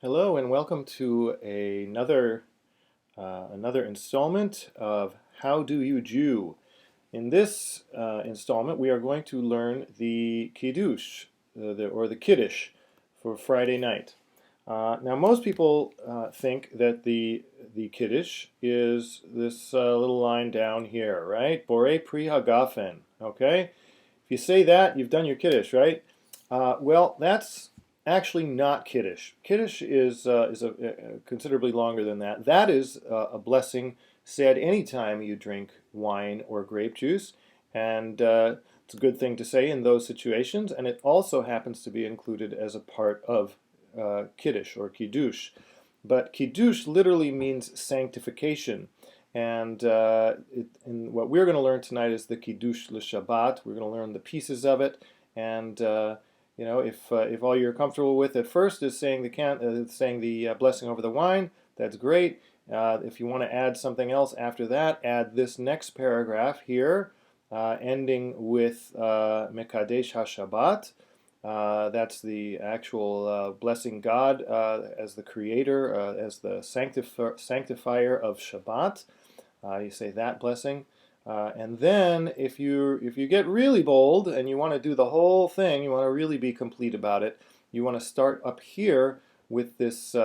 Hello and welcome to another installment of How Do You Jew? In this installment, we are going to learn the Kiddush, or the Kiddush, for Friday night. Now, most people think that the Kiddush is this little line down here, right? Borei Pri Hagafen. Okay, if you say that, you've done your Kiddush, right? Well, that's actually not Kiddush. Kiddush is considerably longer than that. That is a blessing said anytime you drink wine or grape juice, and it's a good thing to say in those situations, and it also happens to be included as a part of Kiddush or Kiddush. But Kiddush literally means sanctification. And what we're going to learn tonight is the Kiddush l'Shabbat. We're going to learn the pieces of it, and if all you're comfortable with at first is saying the blessing over the wine, that's great. If you want to add something else after that, add this next paragraph here, ending with Mekadesh HaShabbat. That's the actual blessing God as the creator, as the sanctifier of Shabbat. You say that blessing. And then if you get really bold and you want to do the whole thing, you want to really be complete about it, you want to start up here with this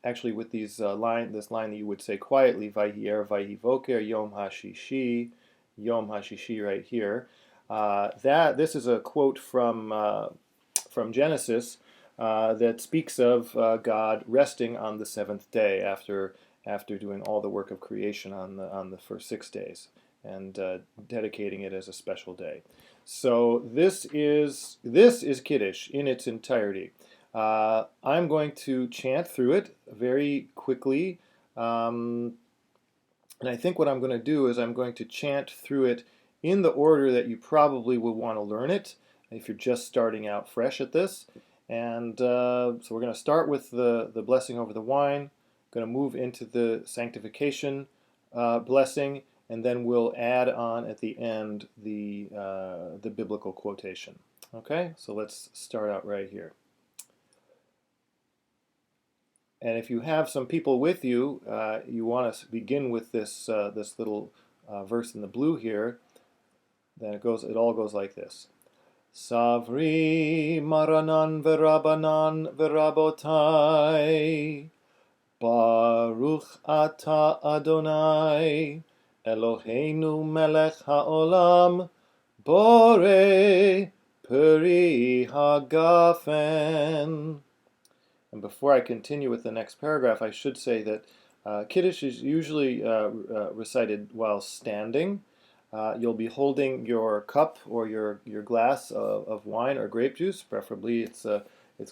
actually with this line that you would say quietly, Vayhi'er Vayhivoker Yom Hashishi right here. This is a quote from Genesis that speaks of God resting on the seventh day after doing all the work of creation on the first 6 days and dedicating it as a special day. So this is Kiddush in its entirety. I'm going to chant through it very quickly, and I think what I'm going to do is I'm going to chant through it in the order that you probably would want to learn it if you're just starting out fresh at this. And so we're going to start with the blessing over the wine, going to move into the sanctification blessing, and then we'll add on at the end the biblical quotation. Okay, so let's start out right here. And if you have some people with you, you want to begin with this little verse in the blue here. Then it all goes like this. Savri maranan verabanan verabotai. Baruch ata Adonai, Eloheinu melech haolam, Borei peri hagafen. And before I continue with the next paragraph, I should say that Kiddush is usually recited while standing. You'll be holding your cup or your glass of wine or grape juice, preferably it's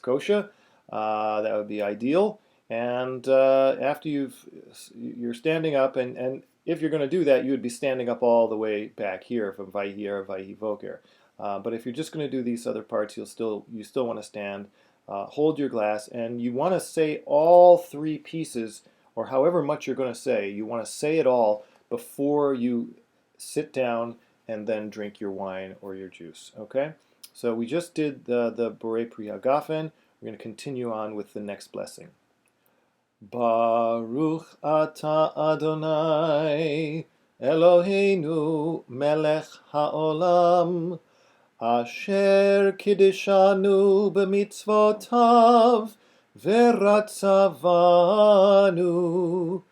kosher. That would be ideal. And after you're standing up, and if you're going to do that, you would be standing up all the way back here from Vayhi'er Vayhivoker. But if you're just going to do these other parts, you still want to stand, hold your glass, and you want to say all three pieces, or however much you're going to say. You want to say it all before you sit down and then drink your wine or your juice. Okay? So we just did the Borei Pri Hagafen. We're going to continue on with the next blessing. Baruch ata Adonai, Eloheinu melech haolam, asher kiddishanu b'mitzvotav, veratzavanu,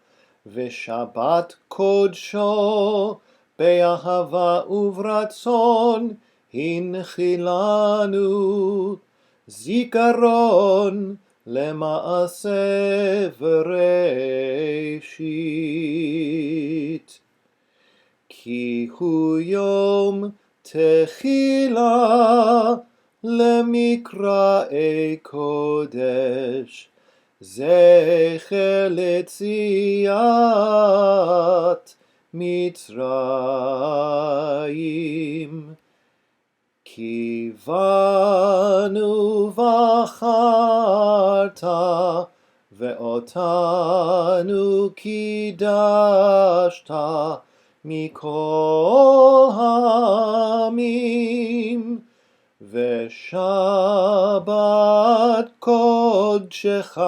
v'shabbat kodsho, be'ahava uvratzon, hinchilanu, zikaron, Lema'aseh v'reishit, ki hu yom techila lemikra'ei kodesh, zecher letziat Mitzrayim. Kivanu v'acharta ve'otanu kidashta mikol hamim ושבת קודשך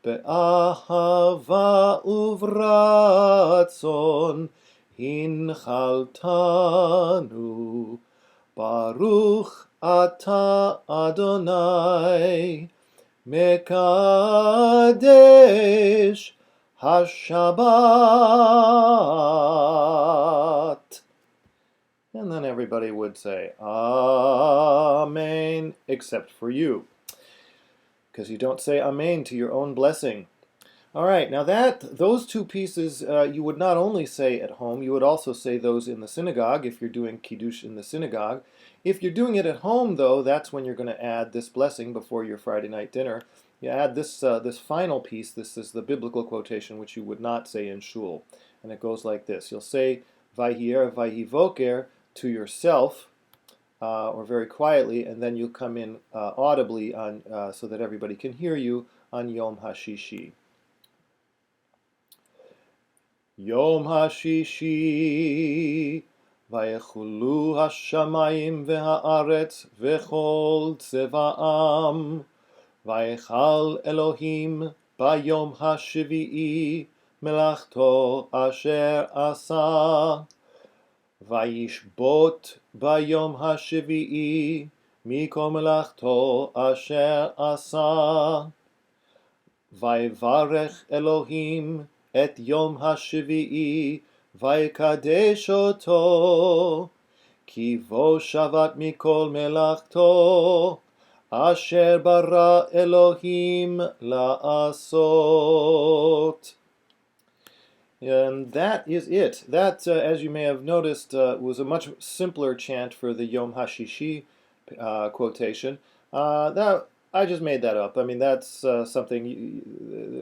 באהבה וברצון הנחלתנו. ברוך אתה אדוני מקדש השבת. And then everybody would say, Amen, except for you, because you don't say Amen to your own blessing. All right, now those two pieces you would not only say at home, you would also say those in the synagogue if you're doing Kiddush in the synagogue. If you're doing it at home, though, that's when you're going to add this blessing before your Friday night dinner. You add this final piece. This is the biblical quotation, which you would not say in shul. And it goes like this. You'll say, Vayhi'er vayhivoker, to yourself, or very quietly, and then you'll come in audibly on, so that everybody can hear you on Yom HaShishi. Yom HaShishi, Vayechulu hashamayim ve'haaretz vechol tzeva'am, Vayechal Elohim bayom hashvi'i melachto asher asa, Vayishbot bayom hashvi'i mikol melachto asher asa, Vayvarech Elohim et yom hashvi'i vaykadesh oto, ki vo shavat mikol melachto asher bara Elohim la'asot. And that is it. That, as you may have noticed, was a much simpler chant for the Yom HaShishi quotation. I just made that up. I mean, that's something,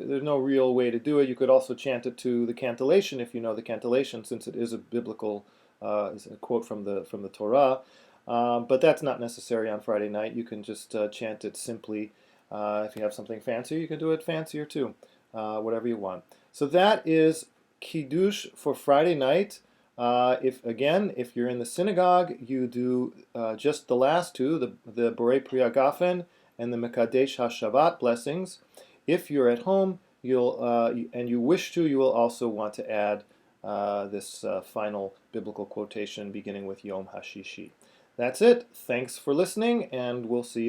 there's no real way to do it. You could also chant it to the cantillation if you know the cantillation, since it is a biblical is a quote from the Torah. But that's not necessary on Friday night. You can just chant it simply. If you have something fancier, you can do it fancier too, whatever you want. So that is Kiddush for Friday night. If you're in the synagogue, you do just the last two, the Borei Pri Hagafen and the Mekadesh HaShabbat blessings. If you're at home, and you wish to, you will also want to add this final biblical quotation beginning with Yom HaShishi. That's it. Thanks for listening, and we'll see you